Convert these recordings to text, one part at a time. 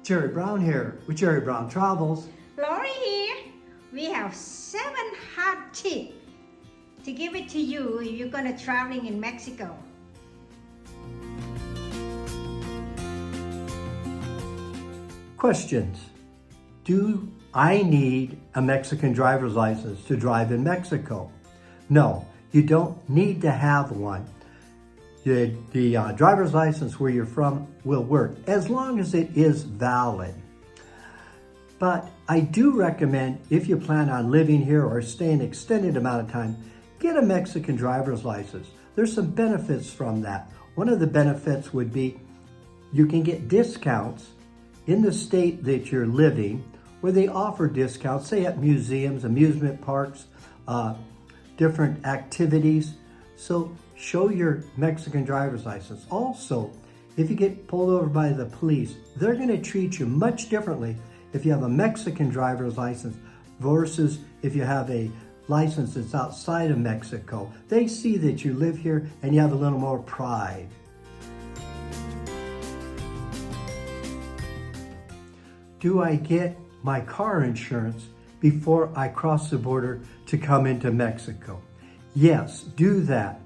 Jerry Brown here with Jerry Brown Travels. Lori here. We have 7 hot tips to give it to you if you're gonna traveling in Mexico. Questions. Do I need a Mexican driver's license to drive in Mexico? No, you don't need to have one. The driver's license where you're from will work as long as it is valid. But I do recommend, if you plan on living here or staying an extended amount of time, get a Mexican driver's license. There's some benefits from that. One of the benefits would be you can get discounts in the state that you're living, where they offer discounts, say at museums, amusement parks, different activities. So show your Mexican driver's license. Also, if you get pulled over by the police, they're going to treat you much differently if you have a Mexican driver's license versus if you have a license that's outside of Mexico. They see that you live here and you have a little more pride. Do I get my car insurance before I cross the border to come into Mexico? Yes, do that.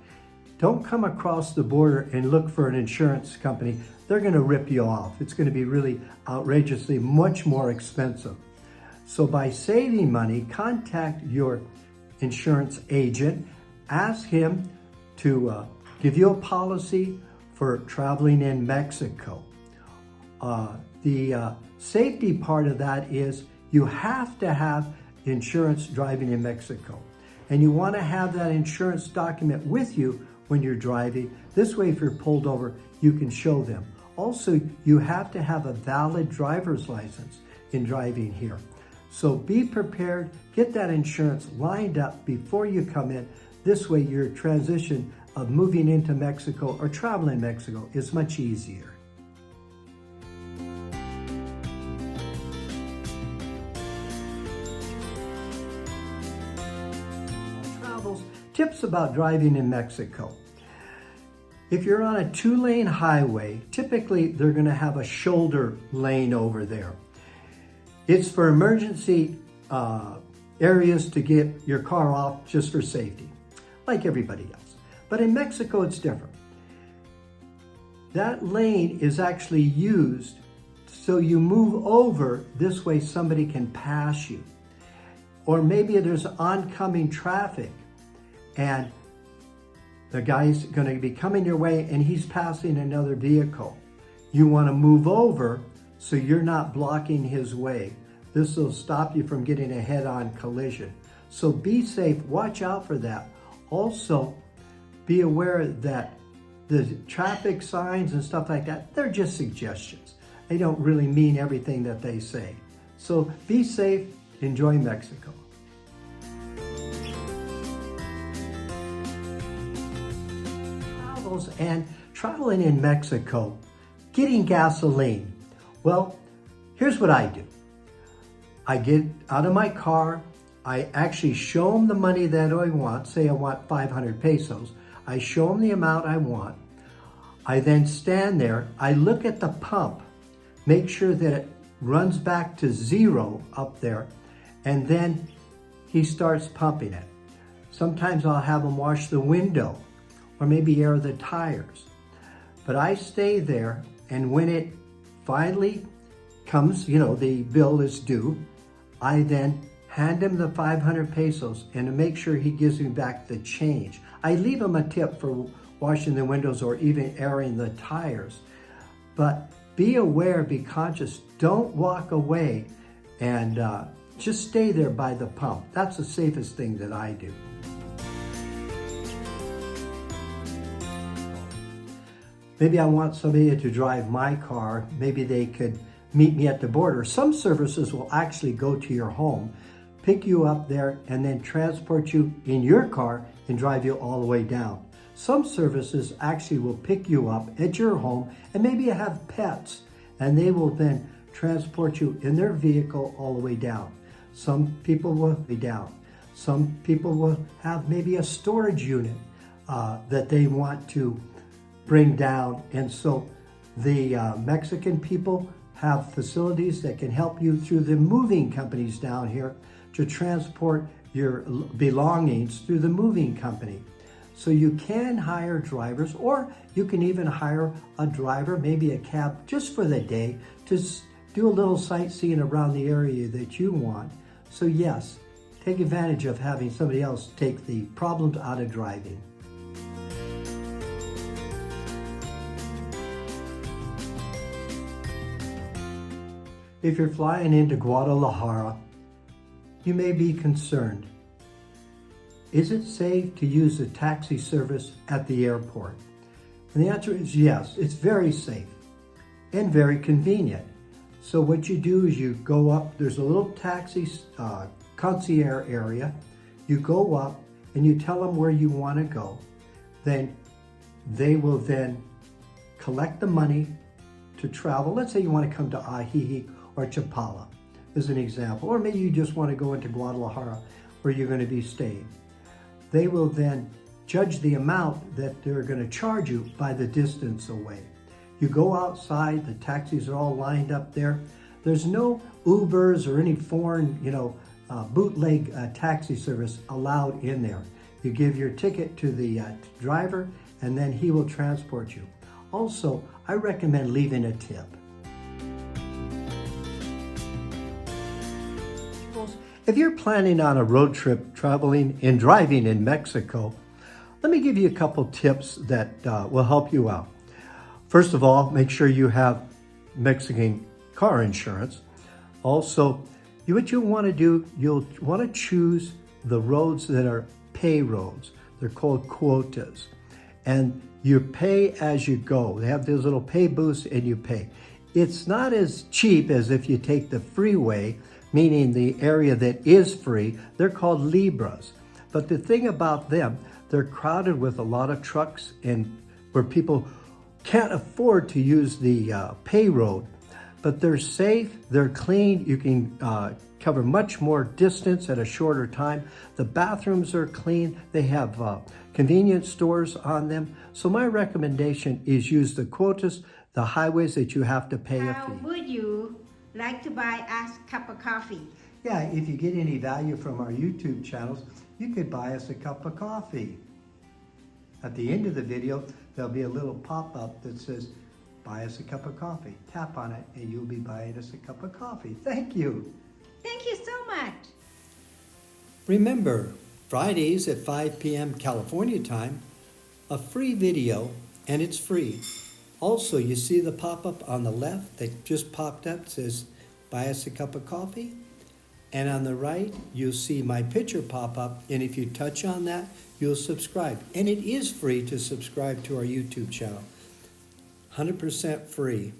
Don't come across the border and look for an insurance company. They're going to rip you off. It's going to be really outrageously much more expensive. So by saving money, contact your insurance agent. Ask him to give you a policy for traveling in Mexico. The safety part of that is you have to have insurance driving in Mexico. And you want to have that insurance document with you when you're driving. This way, if you're pulled over, you can show them. Also, you have to have a valid driver's license in driving here. So be prepared, get that insurance lined up before you come in. This way, your transition of moving into Mexico or traveling Mexico is much easier. Tips about driving in Mexico. If you're on a 2-lane highway, typically they're going to have a shoulder lane over there. It's for emergency areas to get your car off just for safety, like everybody else. But in Mexico, it's different. That lane is actually used so you move over, this way somebody can pass you. Or maybe there's oncoming traffic and the guy's going to be coming your way and he's passing another vehicle. You want to move over so you're not blocking his way. This will stop you from getting a head-on collision. So be safe, watch out for that. Also, be aware that the traffic signs and stuff like that, they're just suggestions. They don't really mean everything that they say. So be safe, enjoy Mexico. And traveling in Mexico, getting gasoline. Well, here's what I do. I get out of my car, I actually show them the money that I want. Say I want 500 pesos. I show them the amount I want. I then stand there, I look at the pump, make sure that it runs back to 0 up there, and then he starts pumping it. Sometimes I'll have him wash the window, or maybe air the tires. But I stay there, and when it finally comes, the bill is due, I then hand him the 500 pesos and to make sure he gives me back the change. I leave him a tip for washing the windows or even airing the tires. But be aware, be conscious, don't walk away, and just stay there by the pump. That's the safest thing that I do. Maybe I want somebody to drive my car. Maybe they could meet me at the border. Some services will actually go to your home, pick you up there, and then transport you in your car and drive you all the way down. Some services actually will pick you up at your home, and maybe you have pets, and they will then transport you in their vehicle all the way down. Some people will be down. Some people will have maybe a storage unit that they want to bring down. And so the Mexican people have facilities that can help you through the moving companies down here to transport your belongings through the moving company. So you can hire drivers, or you can even hire a driver, maybe a cab, just for the day to do a little sightseeing around the area that you want. So yes, take advantage of having somebody else take the problems out of driving. If you're flying into Guadalajara, you may be concerned. Is it safe to use a taxi service at the airport? And the answer is yes, it's very safe and very convenient. So what you do is you go up, there's a little taxi concierge area. You go up and you tell them where you want to go. Then they will then collect the money to travel. Let's say you want to come to Ajijic or Chapala as an example, or maybe you just want to go into Guadalajara where you're going to be staying. They will then judge the amount that they're going to charge you by the distance away. You go outside, the taxis are all lined up there. There's no Ubers or any foreign, bootleg taxi service allowed in there. You give your ticket to the driver and then he will transport you. Also, I recommend leaving a tip. If you're planning on a road trip traveling and driving in Mexico, let me give you a couple tips that will help you out. First of all, make sure you have Mexican car insurance. Also, what you'll want to do, you'll want to choose the roads that are pay roads. They're called quotas. And you pay as you go. They have those little pay booths and you pay. It's not as cheap as if you take the freeway, meaning the area that is free. They're called Libras. But the thing about them, they're crowded with a lot of trucks and where people can't afford to use the pay road. But they're safe, they're clean, you can cover much more distance at a shorter time. The bathrooms are clean, they have convenience stores on them. So my recommendation is use the quotas, the highways that you have to pay a fee. How would you like to buy us a cup of coffee? Yeah, if you get any value from our YouTube channels, you could buy us a cup of coffee. At the end of the video, there'll be a little pop-up that says, buy us a cup of coffee. Tap on it and you'll be buying us a cup of coffee. Thank you. Thank you so much. Remember, Fridays at 5 p.m. California time, a free video, and it's free. Also, you see the pop-up on the left that just popped up, says, buy us a cup of coffee. And on the right, you'll see my picture pop up. And if you touch on that, you'll subscribe. And it is free to subscribe to our YouTube channel. 100% free.